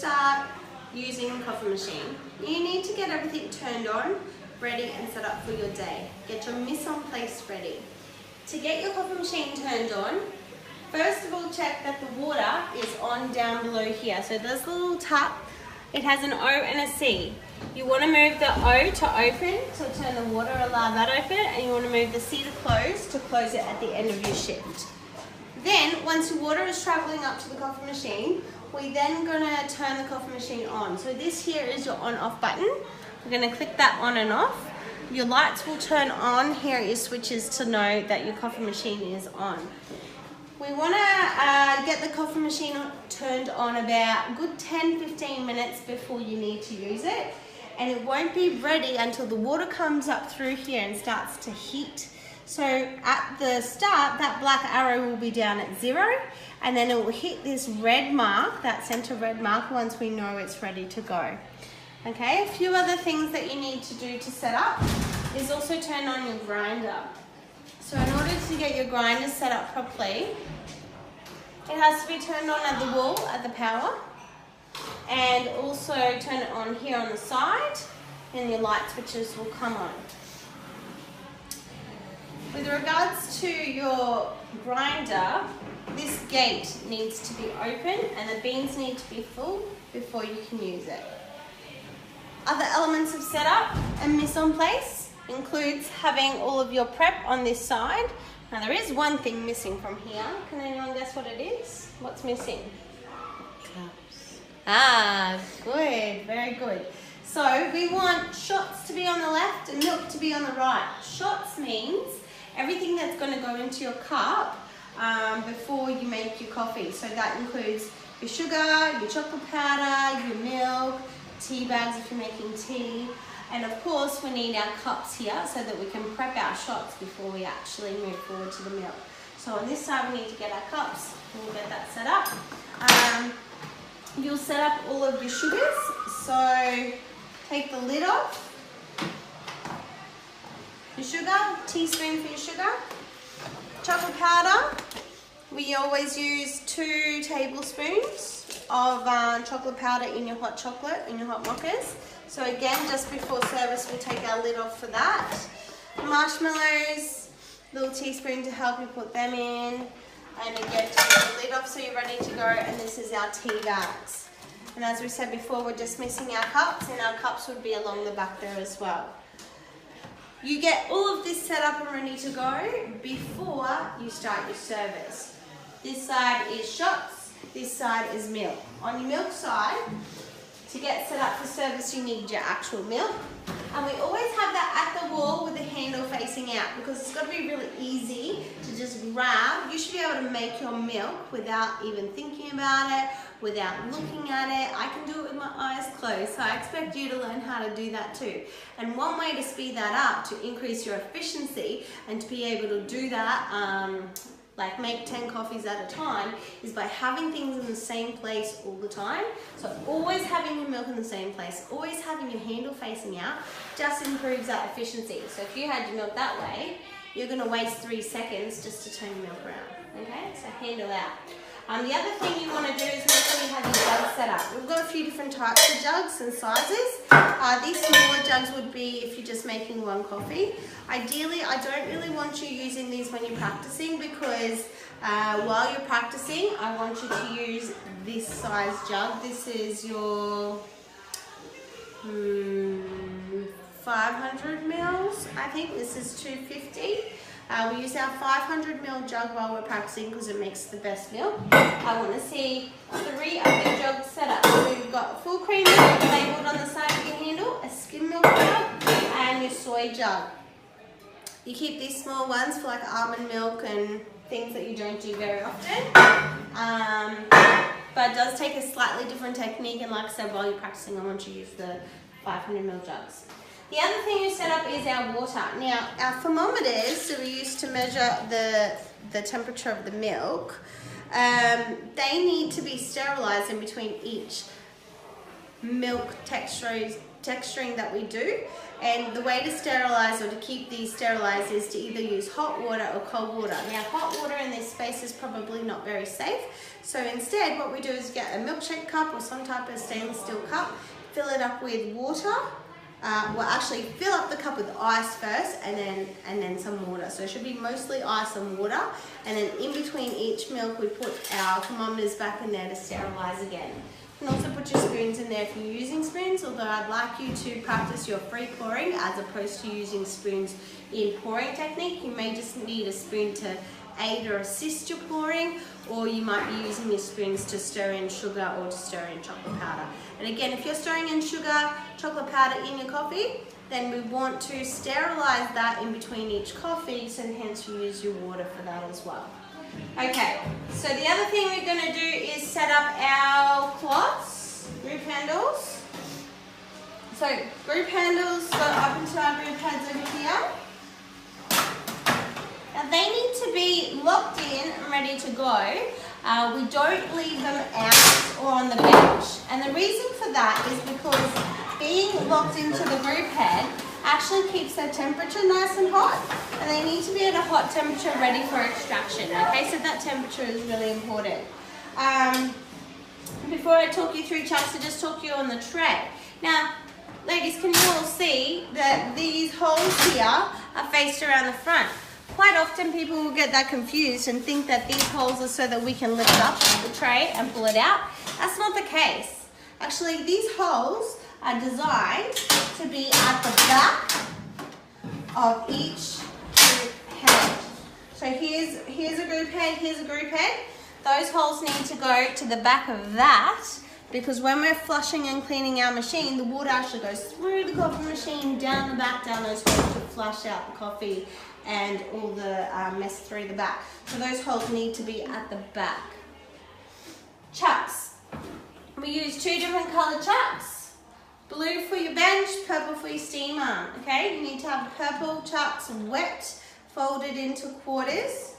start using the coffee machine, you need to get everything turned on, ready and set up for your day. Get your mise en place ready. To get your coffee machine turned on, first of all check that the water is on down below here. So there's a little tap, it has an O and a C. You want to move the O to open, to turn the water, allow that open, and you want to move the C to close it at the end of your shift. Then, once your water is traveling up to the coffee machine, we're then going to turn the coffee machine on. So this here is your on-off button. We're going to click that on and off. Your lights will turn on. Here are your switches to know that your coffee machine is on. We want to get the coffee machine turned on about a good 10-15 minutes before you need to use it. And it won't be ready until the water comes up through here and starts to heat. So at the start, that black arrow will be down at 0, and then it will hit this red mark, that center red mark, once we know it's ready to go. Okay, a few other things that you need to do to set up is also turn on your grinder. So in order to get your grinder set up properly, it has to be turned on at the wall, at the power, and also turn it on here on the side, and your light switches will come on. With regards to your grinder, this gate needs to be open and the beans need to be full before you can use it. Other elements of setup and mise en place includes having all of your prep on this side. Now there is one thing missing from here. Can anyone guess what it is? What's missing? Cups. Ah, good, very good. So we want shots to be on the left and milk to be on the right. Shots means everything that's going to go into your cup before you make your coffee. So that includes your sugar, your chocolate powder, your milk, tea bags if you're making tea, and of course we need our cups here so that we can prep our shots before we actually move forward to the milk. So on this side we need to get our cups, we'll get that set up. You'll set up all of your sugars, so take the lid off. Your sugar, teaspoon for your sugar. Chocolate powder, we always use 2 tablespoons of chocolate powder in your hot chocolate, in your hot mochas. So again, just before service, we'll take our lid off for that. Marshmallows, little teaspoon to help you put them in. And again, take the lid off so you're ready to go. And this is our tea bags. And as we said before, we're just missing our cups, and our cups would be along the back there as well. You get all of this set up and ready to go before you start your service. This side is shots, this side is milk. On your milk side, to get set up for service, you need your actual milk. And we always have that at the wall with the handle facing out because it's got to be really easy to just grab. You should be able to make your milk without even thinking about it, without looking at it. I can do it with my eyes closed, so I expect you to learn how to do that too. And one way to speed that up, to increase your efficiency and to be able to do that, like make 10 coffees at a time, is by having things in the same place all the time. So always having your milk in the same place, always having your handle facing out, just improves that efficiency. So if you had your milk that way, you're going to waste 3 seconds just to turn your milk around. Okay, so handle out. The other thing you want to do is make sure you have your jugs set up. We've got a few different types of jugs and sizes. These smaller jugs would be if you're just making 1 coffee. Ideally, I don't really want you using these when you're practicing because while you're practicing, I want you to use this size jug. This is your 500 mils, I think. This is 250. We use our 500 ml jug while we're practicing because it makes the best milk. I want to see 3 of your jugs set up. So you've got full cream milk labelled on the side of your handle, a skim milk jug, and your soy jug. You keep these small ones for like almond milk and things that you don't do very often. But it does take a slightly different technique, and like I said, while you're practicing, I want you to use the 500 ml jugs. The other thing you set up is our water. Now, our thermometers that we use to measure the temperature of the milk, they need to be sterilized in between each milk texturization texturing that we do. And the way to sterilize or to keep these sterilized is to either use hot water or cold water. Now, hot water in this space is probably not very safe. So instead, what we do is get a milkshake cup or some type of stainless steel cup, fill it up with water. Well, actually fill up the cup with ice first and then some water. So it should be mostly ice and water. And then in between each milk, we put our thermometers back in there to sterilize again. You can also put your spoons in there if you're using spoons, although I'd like you to practice your free pouring as opposed to using spoons in pouring technique. You may just need a spoon to aid or assist your pouring, or you might be using your spoons to stir in sugar or to stir in chocolate powder. And again, if you're stirring in sugar, chocolate powder in your coffee, then we want to sterilize that in between each coffee, so hence you use your water for that as well. Okay, so the other thing we're going to do is set up our cloths, group handles. So group handles go up into our group heads over here. Now they need to be locked in and ready to go. We don't leave them out or on the bench. And the reason for that is because being locked into the group head actually keeps their temperature nice and hot. And they need to be at a hot temperature ready for extraction. Okay, so that temperature is really important. Before I talk you through chunks, I just talk you on the tray. Now, ladies, can you all see that these holes here are faced around the front? Quite often people will get that confused and think that these holes are so that we can lift up the tray and pull it out. That's not the case. Actually, these holes are designed to be at the back of each group head. So here's a group head, here's a group head. Those holes need to go to the back of that, because when we're flushing and cleaning our machine, the water actually goes through the coffee machine, down the back, down those holes to flush out the coffee and all the mess through the back. So those holes need to be at the back. Chucks. We use two different colored chucks. Blue for your bench, purple for your steamer. Okay, you need to have the purple chucks wet, folded into quarters.